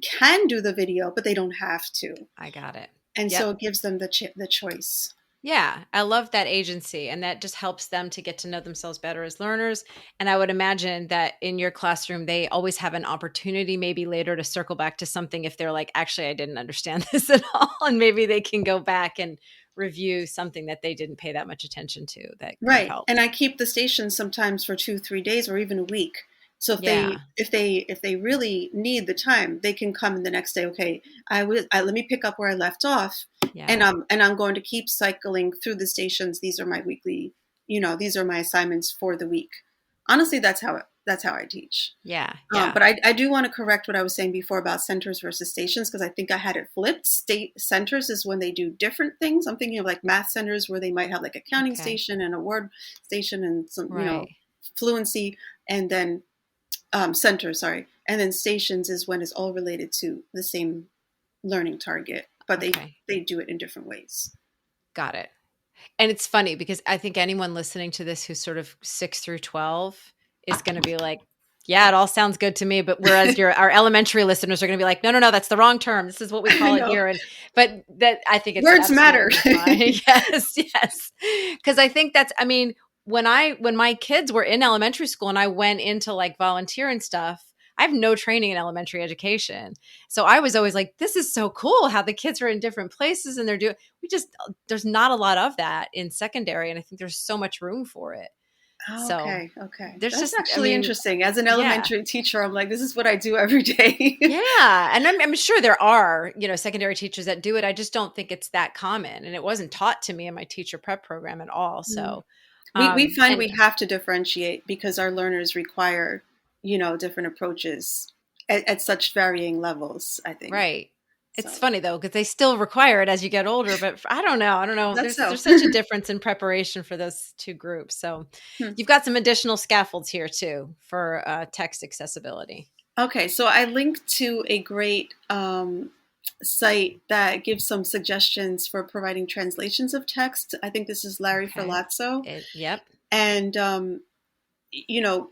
can do the video, but they don't have to. I got it. And so it gives them the choice. Yeah, I love that agency, and that just helps them to get to know themselves better as learners. And I would imagine that in your classroom, they always have an opportunity maybe later to circle back to something if they're like, actually, I didn't understand this at all. And maybe they can go back and review something that they didn't pay that much attention to that could have Right. And helped. I keep the stations sometimes for 2, 3 days or even a week. So Yeah. if they really need the time, they can come the next day. Okay, let me pick up where I left off, Yeah. and I'm going to keep cycling through the stations. These are my weekly, these are my assignments for the week. Honestly, that's how I teach. Yeah. Yeah. But I do want to correct what I was saying before about centers versus stations, because I think I had it flipped. State centers is when they do different things. I'm thinking of like math centers where they might have like a counting Okay. station and a word station and some, Right. fluency, and then centers, sorry. And then stations is when it's all related to the same learning target, but Okay. they do it in different ways. Got it. And it's funny because I think anyone listening to this who's sort of 6 through 12 is going to be like, yeah, it all sounds good to me. But whereas our elementary listeners are going to be like, no, no, no, that's the wrong term. This is what we I call it know. here. But that I think it's Words matter. absolutely fine. Yes, yes. Because I think that's, I mean, when my kids were in elementary school and I went into like volunteer and stuff, I have no training in elementary education. So I was always like, this is so cool how the kids are in different places and they're doing, there's not a lot of that in secondary. And I think there's so much room for it. Oh, So okay, okay. there's That's just, I actually mean, interesting. As an yeah. elementary teacher, I'm like, this is what I do every day. Yeah. And I'm sure there are, secondary teachers that do it. I just don't think it's that common. And it wasn't taught to me in my teacher prep program at all. Mm. So, We find we anyway, have to differentiate because our learners require, different approaches at such varying levels, I think. right. It's So funny though, because they still require it as you get older, but I don't know. I don't know. that's so. There's such a difference in preparation for those two groups. So Hmm. you've got some additional scaffolds here too for text accessibility. Okay, so I linked to a great site that gives some suggestions for providing translations of text. I think this is Larry Okay. Ferlazzo, Yep. and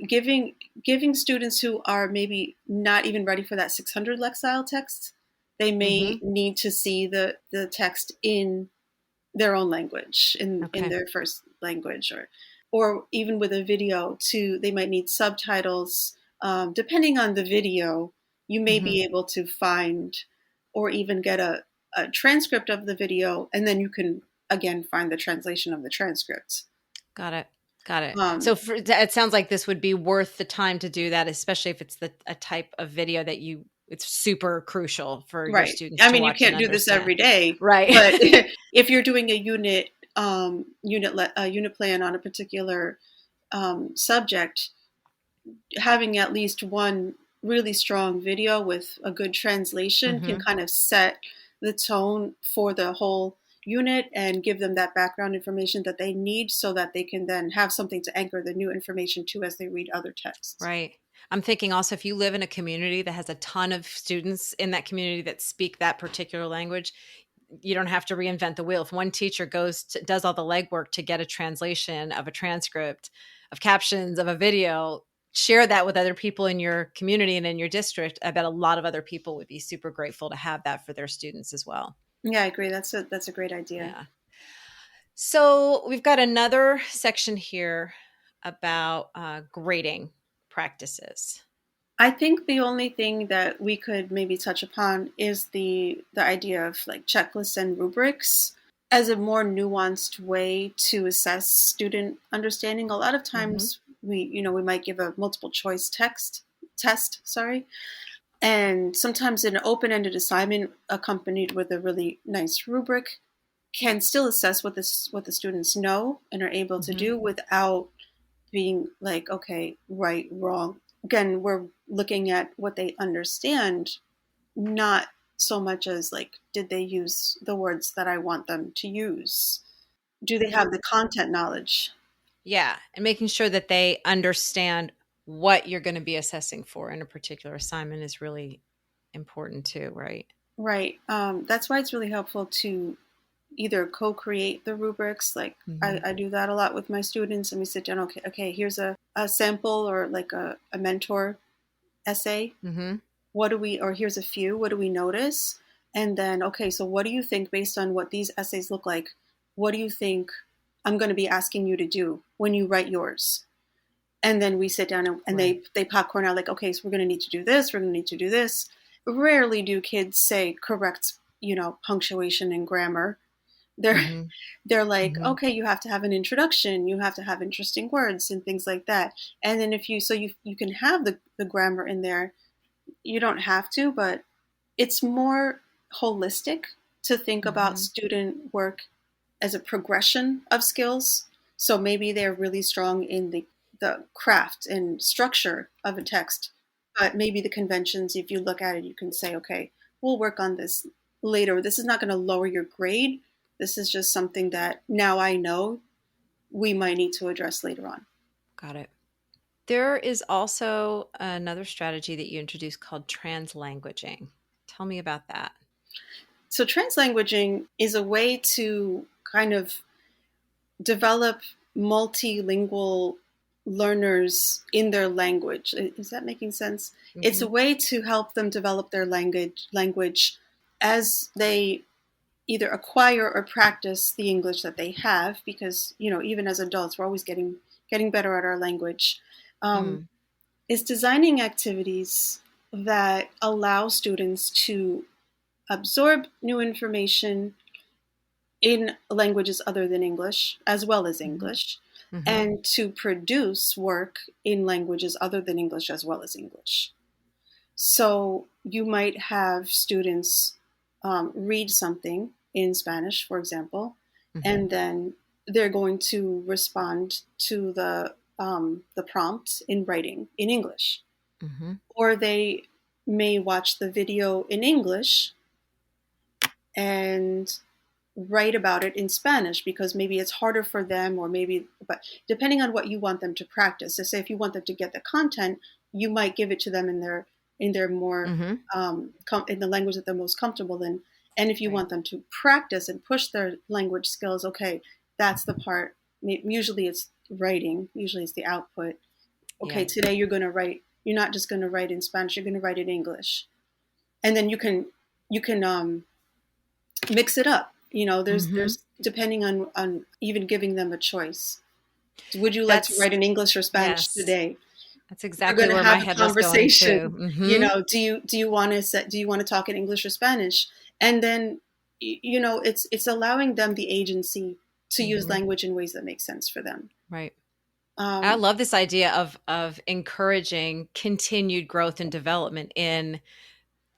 giving students who are maybe not even ready for that 600 lexile text, they may Mm-hmm. need to see the text in their own language, in Okay. their first language, or even with a video too, they might need subtitles. Depending on the video, you may Mm-hmm. be able to find or even get a transcript of the video, and then you can again find the translation of the transcript. Got it. Got it. So Um, it sounds like this would be worth the time to do that, especially if it's a type of video that it's super crucial for your right. students I to mean, you watch and can't do this understand. every day, Right. but if you're doing a unit plan on a particular subject, having at least one really strong video with a good translation can Mm-hmm. kind of set the tone for the whole unit and give them that background information that they need so that they can then have something to anchor the new information to as they read other texts. Right. I'm thinking also if you live in a community that has a ton of students in that community that speak that particular language, you don't have to reinvent the wheel. If one teacher does all the legwork to get a translation of a transcript, of captions, of a video, share that with other people in your community and in your district, I bet a lot of other people would be super grateful to have that for their students as well. Yeah, I agree. That's a great idea. Yeah. So we've got another section here about grading practices. I think the only thing that we could maybe touch upon is the idea of like checklists and rubrics as a more nuanced way to assess student understanding. A lot of Mm-hmm. times we might give a multiple choice test, sorry, and sometimes an open-ended assignment accompanied with a really nice rubric can still assess what the students know and are able to Mm-hmm. do without being like, okay, right, wrong. Again, we're looking at what they understand, not so much as like, did they use the words that I want them to use? Do they have the content knowledge? Yeah, and making sure that they understand what you're going to be assessing for in a particular assignment is really important too, right? Right. That's why it's really helpful to either co-create the rubrics. Like Mm-hmm. I do that a lot with my students, and we sit down. Okay, here's a sample or like a mentor essay. Mm-hmm. Or here's a few, what do we notice? And then, okay, so what do you think based on what these essays look like? What do you think I'm going to be asking you to do when you write yours? And then we sit down and Right. they popcorn out like, okay, so we're going to need to do this. We're going to need to do this. Rarely do kids say correct, punctuation and grammar. They're Mm-hmm. they're like, Mm-hmm. okay, you have to have an introduction, you have to have interesting words and things like that. And then if you so you can have the grammar in there. You don't have to, but it's more holistic to think about Mm-hmm. student work as a progression of skills. So maybe they're really strong in the craft and structure of a text, but maybe the conventions, if you look at it, you can say, okay, we'll work on this later. This is not going to lower your grade. This is just something that now I know we might need to address later on. Got it. There is also another strategy that you introduced called translanguaging. Tell me about that. So translanguaging is a way to kind of develop multilingual learners in their language. Is that making sense? It's Mm-hmm. a way to help them develop their language as they either acquire or practice the English that they have, because even as adults we're always getting better at our language. Um, Mm. is designing activities that allow students to absorb new information in languages other than English, as well as Mm-hmm. English, Mm-hmm. and to produce work in languages other than English, as well as English. So you might have students read something in Spanish, for example, Mm-hmm. and then they're going to respond to the prompt in writing in English, Mm-hmm. or they may watch the video in English and write about it in Spanish because maybe it's harder for them, or maybe, but depending on what you want them to practice. So say if you want them to get the content, you might give it to them in their more Mm-hmm. in the language that they're most comfortable in. And if you Right. want them to practice and push their language skills, okay, that's the part. Usually it's writing. Usually it's the output. Okay, Yeah. today you're going to write. You're not just going to write in Spanish. You're going to write in English, and then you can mix it up. There's Mm-hmm. there's depending on even giving them a choice. Would you like to That's write in English or Spanish yes. today? That's We're exactly going to where my have a head was going conversation. too. Mm-hmm. Do you want to talk in English or Spanish? And then it's allowing them the agency to use Mm-hmm. language in ways that make sense for them. Right. I Um, love this idea of encouraging continued growth and development in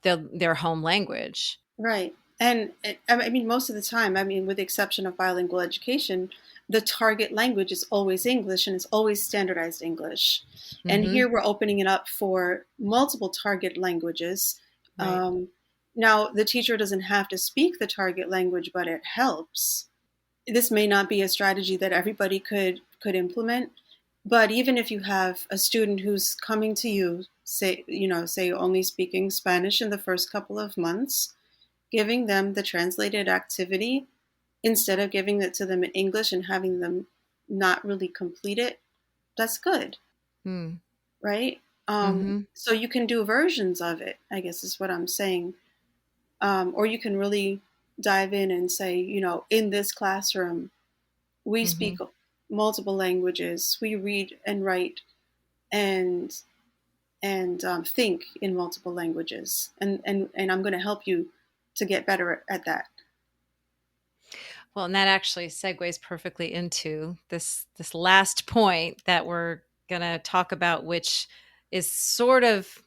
their home language. Right. And I mean, most of the time, I mean, with the exception of bilingual education, the target language is always English, and it's always standardized English. And Mm-hmm. here we're opening it up for multiple target languages. Right. Um, Now, the teacher doesn't have to speak the target language, but it helps. This may not be a strategy that everybody could implement, but even if you have a student who's coming to you, say only speaking Spanish in the first couple of months, giving them the translated activity instead of giving it to them in English and having them not really complete it, that's good, Mm. right? Mm-hmm. So you can do versions of it, I guess is what I'm saying. Or you can really dive in and say, in this classroom, we Mm-hmm. speak multiple languages, we read and write and think in multiple languages, and I'm going to help you to get better at that. Well, and that actually segues perfectly into this last point that we're going to talk about, which is sort of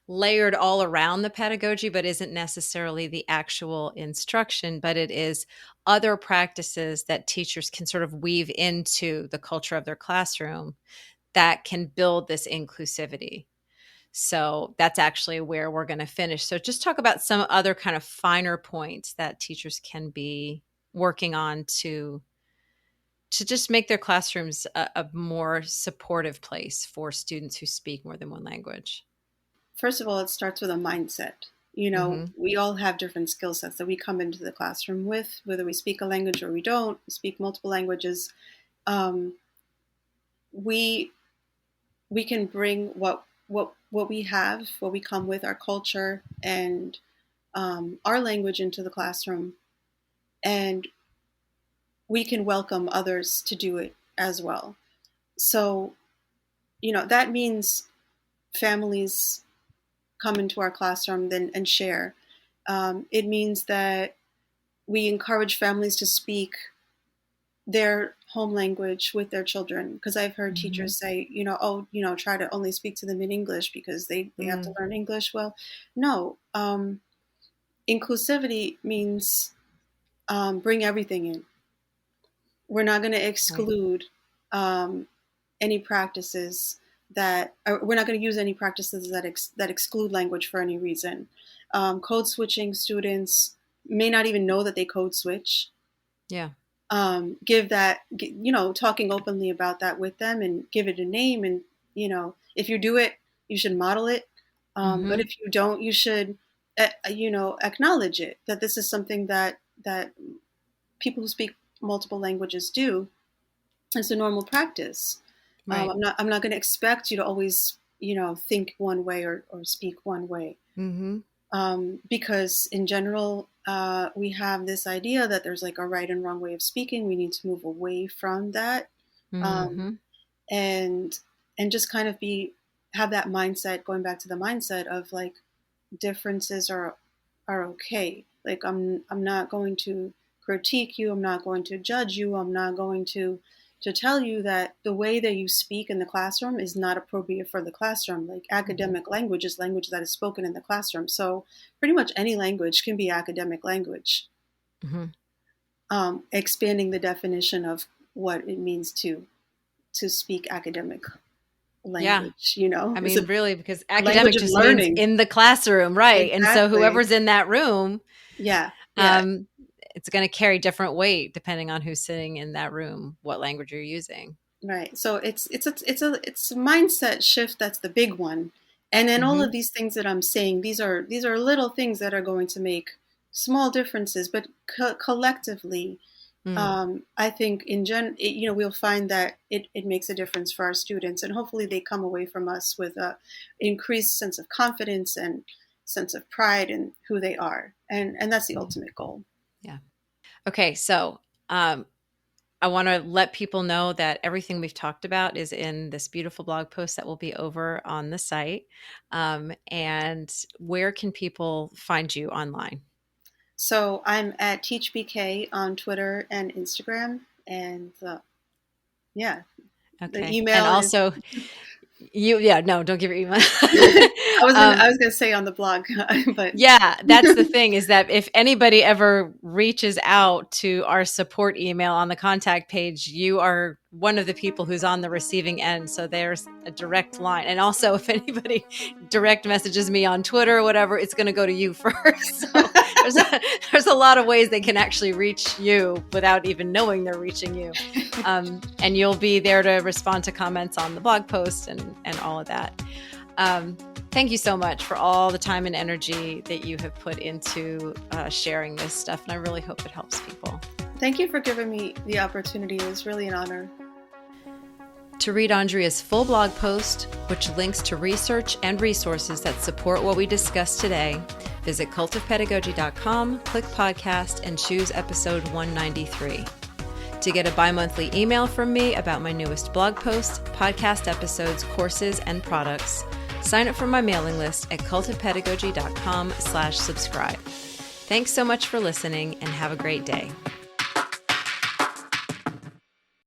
layered all around the pedagogy, but isn't necessarily the actual instruction, but it is other practices that teachers can sort of weave into the culture of their classroom that can build this inclusivity. So that's actually where we're going to finish. So just talk about some other kind of finer points that teachers can be working on to just make their classrooms a more supportive place for students who speak more than one language. First of all, it starts with a mindset. Mhm. We all have different skill sets that we come into the classroom with, whether we speak a language or we don't, we speak multiple languages. Um, we we can bring what we have, what we come with, our culture and our language into the classroom, and we can welcome others to do it as well. So, that means families come into our classroom then and share. It means that we encourage families to speak their home language with their children, because I've heard Mm-hmm. teachers say, try to only speak to them in English because they have to Mm, learn English. Well, no. Inclusivity means bring everything in. We're not going to right. exclude any practices we're not going to use any practices that exclude language for any reason. Code switching students may not even know that they code switch. Yeah. Give that, talking openly about that with them and give it a name. And, if you do it, you should model it. But Mm-hmm. if you don't, you should, acknowledge it, that this is something that people who speak multiple languages do. It's a normal practice. Right. I'm not going to expect you to always, think one way or speak one way. Mm-hmm. Because in general, we have this idea that there's like a right and wrong way of speaking. We need to move away from that, um, Mm-hmm. and and just kind of have that mindset. Going back to the mindset of like differences are okay. Like I'm not going to critique you. I'm not going to judge you. I'm not going to tell you that the way that you speak in the classroom is not appropriate for the classroom. Like Mm-hmm. academic language is language that is spoken in the classroom. So pretty much any language can be academic language. Mm-hmm. Expanding the definition of what it means to speak academic Yeah. language, I is mean, really, because a language academic of just means learning. in the classroom, right? And so Exactly. whoever's in that room, Yeah. Yeah. um, it's going to carry different weight depending on who's sitting in that room, what language you're using. Right. So it's a mindset shift, that's the big one. And then all Mm-hmm. of these things that I'm saying, these are little things that are going to make small differences, but collectively, Mm. I think we'll find that it makes a difference for our students, and hopefully they come away from us with a increased sense of confidence and sense of pride in who they are, and that's the Yeah. ultimate goal. Yeah. Okay. So, um, I want to let people know that everything we've talked about is in this beautiful blog post that will be over on the site. And where can people find you online? So I'm at TeachBK on Twitter and Instagram, and yeah, the Okay. And email is. also, yeah, no, don't give your email. I was gonna I um, was gonna say on the blog, but Yeah, that's the thing is that if anybody ever reaches out to our support email on the contact page, you are one of the people who's on the receiving end. So there's a direct line. And also, if anybody direct messages me on Twitter or whatever, it's going to go to you first. So there's there's a lot of ways they can actually reach you without even knowing they're reaching you. And you'll be there to respond to comments on the blog post and all of that. Um, Thank you so much for all the time and energy that you have put into sharing this stuff. And I really hope it helps people. thank you for giving me the opportunity. It was really an honor. To read Andrea's full blog post, which links to research and resources that support what we discussed today, visit cultofpedagogy.com, click podcast, and choose episode 193. To get a bi-monthly email from me about my newest blog posts, podcast episodes, courses, and products, sign up for my mailing list at cultofpedagogy.com/subscribe. Thanks so much for listening and have a great day.